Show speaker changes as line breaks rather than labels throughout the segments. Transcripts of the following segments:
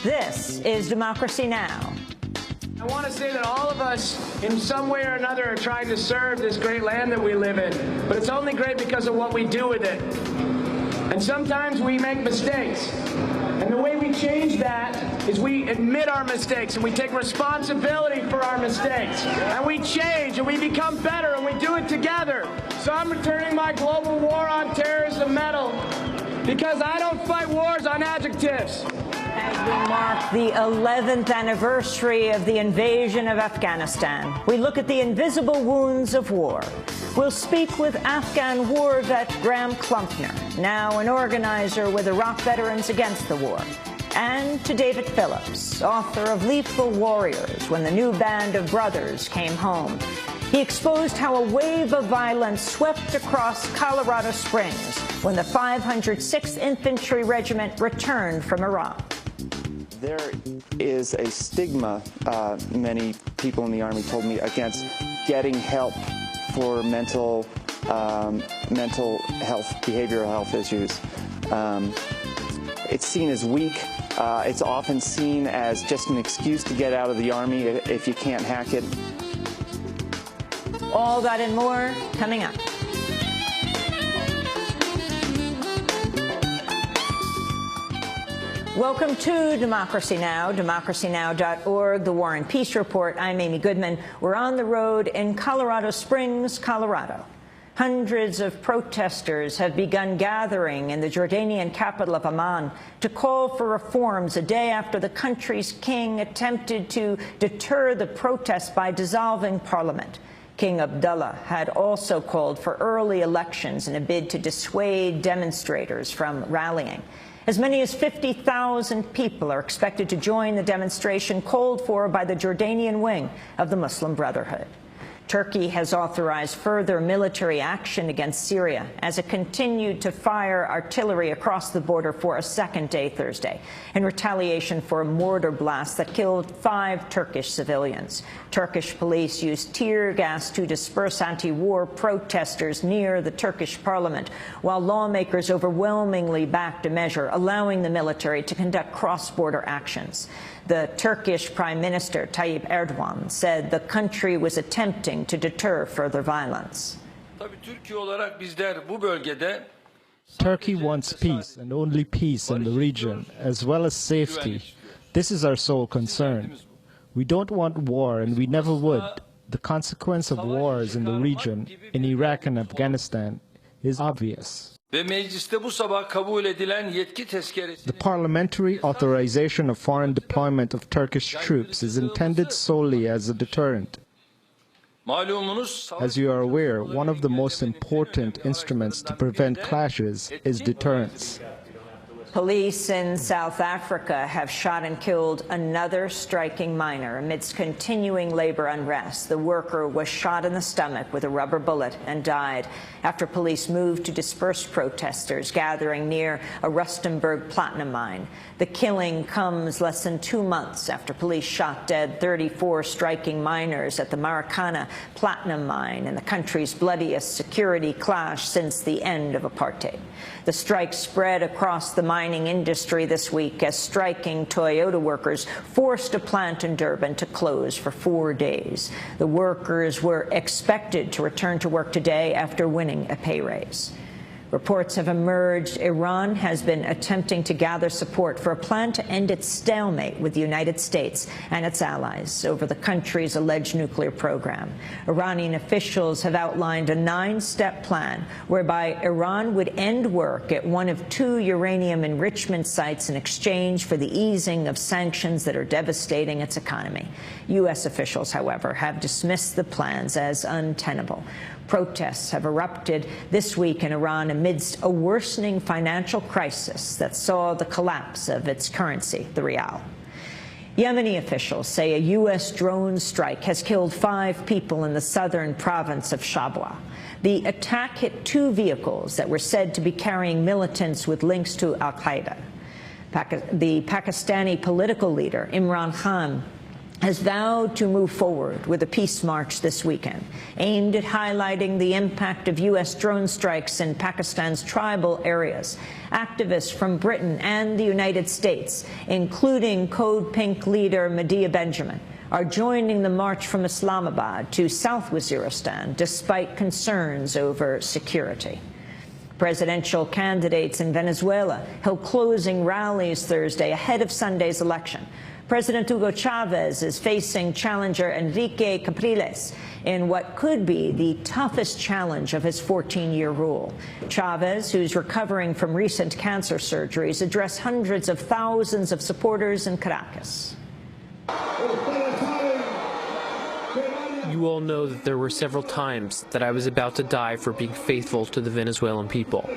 This is Democracy Now!
I want to say that all of us, in some way or another, are trying to serve this great land that we live in. But it's only great because of what we do with it. And sometimes we make mistakes. And the way we change that is we admit our mistakes and we take responsibility for our mistakes. And we change and we become better and we do it together. So I'm returning my Global War on Terrorism medal because I don't fight wars on adjectives.
As we mark the 11th anniversary of the invasion of Afghanistan, we look at the invisible wounds of war. We'll speak with Afghan war vet Graham Klumpner, now an organizer with Iraq Veterans Against the War, and to David Phillips, author of Lethal Warriors, When the New Band of Brothers Came Home. He exposed how a wave of violence swept across Colorado Springs when the 506th Infantry Regiment returned from Iraq.
There is a stigma, many people in the Army told me, against getting help for mental health, behavioral health issues. It's seen as weak. It's often seen as just an excuse to get out of the Army if you can't hack it.
All that and more coming up. Welcome to Democracy Now!, democracynow.org, the War and Peace Report. I'm Amy Goodman. We're on the road in Colorado Springs, Colorado. Hundreds of protesters have begun gathering in the Jordanian capital of Amman to call for reforms a day after the country's king attempted to deter the protests by dissolving parliament. King Abdullah had also called for early elections in a bid to dissuade demonstrators from rallying. As many as 50,000 people are expected to join the demonstration called for by the Jordanian wing of the Muslim Brotherhood. Turkey has authorized further military action against Syria as it continued to fire artillery across the border for a second day Thursday in retaliation for a mortar blast that killed 5 Turkish civilians. Turkish police used tear gas to disperse anti-war protesters near the Turkish parliament, while lawmakers overwhelmingly backed a measure allowing the military to conduct cross-border actions. The Turkish Prime Minister Tayyip Erdogan said the country was attempting to deter further violence.
Turkey wants peace and only peace in the region, as well as safety. This is our sole concern. We don't want war, and we never would. The consequence of wars in the region, in Iraq and Afghanistan, is obvious. The parliamentary authorization of foreign deployment of Turkish troops is intended solely as a deterrent. As you are aware, one of the most important instruments to prevent clashes is deterrence.
Police in South Africa have shot and killed another striking miner amidst continuing labor unrest. The worker was shot in the stomach with a rubber bullet and died after police moved to disperse protesters gathering near a Rustenburg platinum mine. The killing comes less than 2 months after police shot dead 34 striking miners at the Marikana platinum mine in the country's bloodiest security clash since the end of apartheid. The strike spread across the mining industry this week as striking Toyota workers forced a plant in Durban to close for 4 days. The workers were expected to return to work today after winning a pay raise. Reports have emerged Iran has been attempting to gather support for a plan to end its stalemate with the United States and its allies over the country's alleged nuclear program. Iranian officials have outlined a 9-step plan whereby Iran would end work at one of 2 uranium enrichment sites in exchange for the easing of sanctions that are devastating its economy. U.S. officials, however, have dismissed the plans as untenable. Protests have erupted this week in Iran amidst a worsening financial crisis that saw the collapse of its currency, the rial. Yemeni officials say a U.S. drone strike has killed 5 people in the southern province of Shabwa. The attack hit 2 vehicles that were said to be carrying militants with links to al-Qaeda. The Pakistani political leader, Imran Khan, has vowed to move forward with a peace march this weekend, aimed at highlighting the impact of U.S. drone strikes in Pakistan's tribal areas. Activists from Britain and the United States, including Code Pink leader Medea Benjamin, are joining the march from Islamabad to South Waziristan, despite concerns over security. Presidential candidates in Venezuela held closing rallies Thursday ahead of Sunday's election. President Hugo Chavez is facing challenger Enrique Capriles in what could be the toughest challenge of his 14-year rule. Chavez, who's recovering from recent cancer surgeries, addressed hundreds of thousands of supporters in Caracas.
You all know that there were several times that I was about to die for being faithful to the Venezuelan people.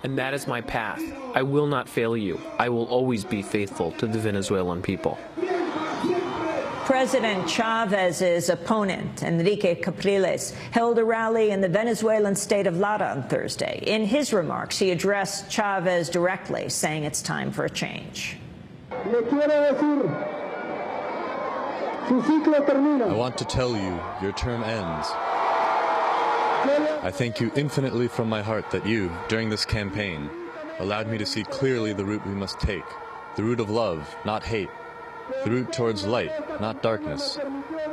And that is my path. I will not fail you. I will always be faithful to the Venezuelan people.
President Chavez's opponent, Enrique Capriles, held a rally in the Venezuelan state of Lara on Thursday. In his remarks, he addressed Chavez directly, saying it's time for a change.
I want to tell you, your term ends. I thank you infinitely from my heart that you, during this campaign, allowed me to see clearly the route we must take, the route of love, not hate, the route towards light, not darkness,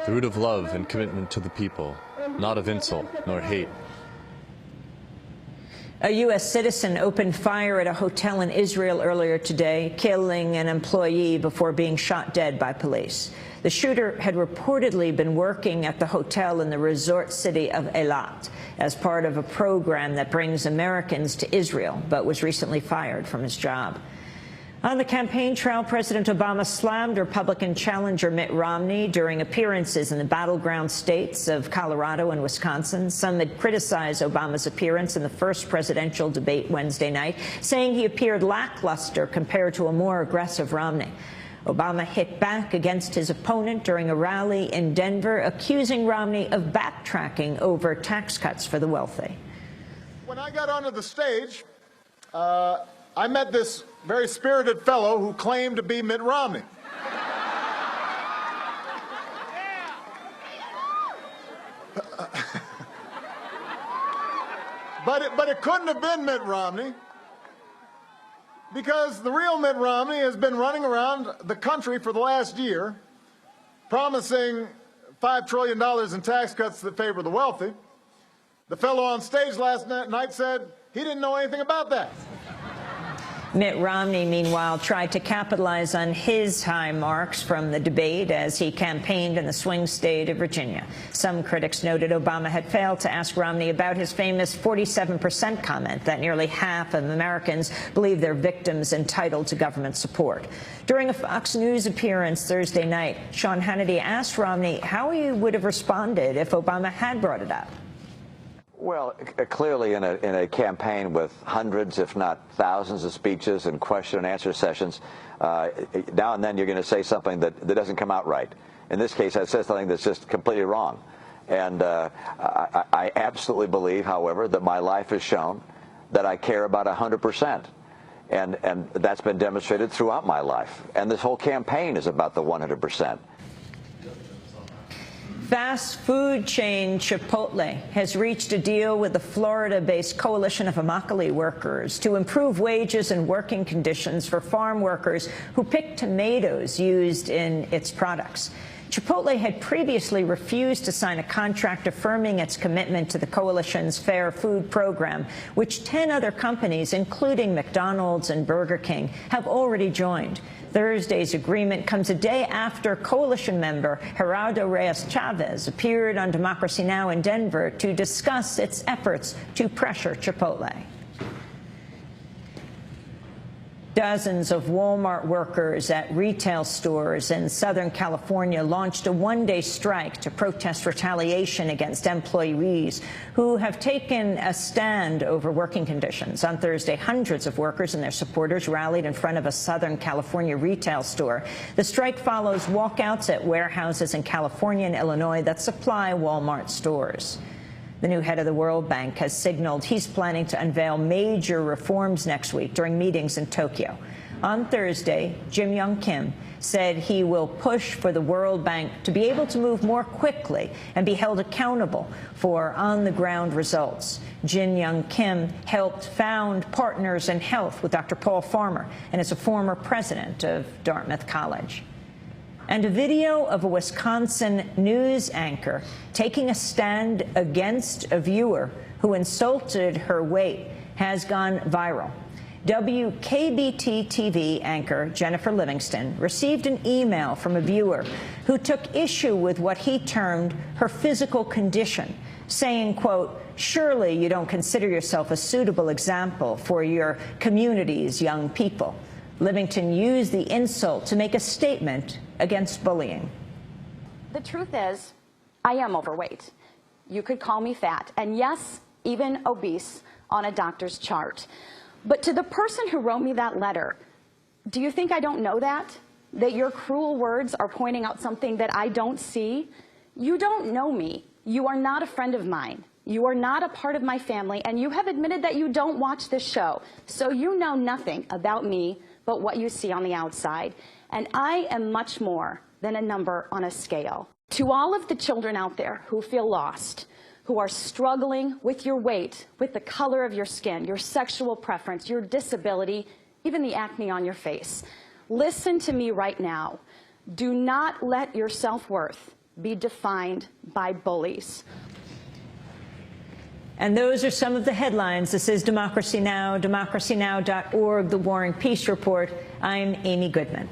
the route of love and commitment to the people, not of insult nor hate.
A U.S. citizen opened fire at a hotel in Israel earlier today, killing an employee before being shot dead by police. The shooter had reportedly been working at the hotel in the resort city of Eilat as part of a program that brings Americans to Israel, but was recently fired from his job. On the campaign trail, President Obama slammed Republican challenger Mitt Romney during appearances in the battleground states of Colorado and Wisconsin. Some had criticized Obama's appearance in the first presidential debate Wednesday night, saying he appeared lackluster compared to a more aggressive Romney. Obama hit back against his opponent during a rally in Denver, accusing Romney of backtracking over tax cuts for the wealthy.
When I got onto the stage, I met this very spirited fellow who claimed to be Mitt Romney. But it couldn't have been Mitt Romney, because the real Mitt Romney has been running around the country for the last year, promising $5 trillion in tax cuts that favor the wealthy. The fellow on stage last night said he didn't know anything about that.
Mitt Romney, meanwhile, tried to capitalize on his high marks from the debate as he campaigned in the swing state of Virginia. Some critics noted Obama had failed to ask Romney about his famous 47% comment that nearly half of Americans believe they're victims entitled to government support. During a Fox News appearance Thursday night, Sean Hannity asked Romney how he would have responded if Obama had brought it up.
Well, clearly in a campaign with hundreds, if not thousands of speeches and question and answer sessions, now and then you're going to say something that doesn't come out right. In this case, I said something that's just completely wrong. And I absolutely believe, however, that my life has shown that I care about 100%. And that's been demonstrated throughout my life. And this whole campaign is about the 100%.
Fast food chain Chipotle has reached a deal with the Florida-based coalition of Immokalee workers to improve wages and working conditions for farm workers who pick tomatoes used in its products. Chipotle had previously refused to sign a contract affirming its commitment to the coalition's Fair Food program, which 10 other companies, including McDonald's and Burger King, have already joined. Thursday's agreement comes a day after coalition member Gerardo Reyes Chavez appeared on Democracy Now! In Denver to discuss its efforts to pressure Chipotle. Dozens of Walmart workers at retail stores in Southern California launched a one-day strike to protest retaliation against employees who have taken a stand over working conditions. On Thursday, hundreds of workers and their supporters rallied in front of a Southern California retail store. The strike follows walkouts at warehouses in California and Illinois that supply Walmart stores. The new head of the World Bank has signaled he's planning to unveil major reforms next week during meetings in Tokyo. On Thursday, Jim Young Kim said he will push for the World Bank to be able to move more quickly and be held accountable for on-the-ground results. Jim Young Kim helped found Partners in Health with Dr. Paul Farmer and is a former president of Dartmouth College. And a video of a Wisconsin news anchor taking a stand against a viewer who insulted her weight has gone viral. WKBT-TV anchor Jennifer Livingston received an email from a viewer who took issue with what he termed her physical condition, saying, quote, "Surely you don't consider yourself a suitable example for your community's young people." Livingston used the insult to make a statement against bullying.
The truth is, I am overweight. You could call me fat, and yes, even obese on a doctor's chart. But to the person who wrote me that letter, do you think I don't know that? That your cruel words are pointing out something that I don't see? You don't know me. You are not a friend of mine. You are not a part of my family, and you have admitted that you don't watch this show. So you know nothing about me but what you see on the outside. And I am much more than a number on a scale. To all of the children out there who feel lost, who are struggling with your weight, with the color of your skin, your sexual preference, your disability, even the acne on your face, listen to me right now. Do not let your self-worth be defined by bullies.
And those are some of the headlines. This is Democracy Now!, democracynow.org, The War and Peace Report. I'm Amy Goodman.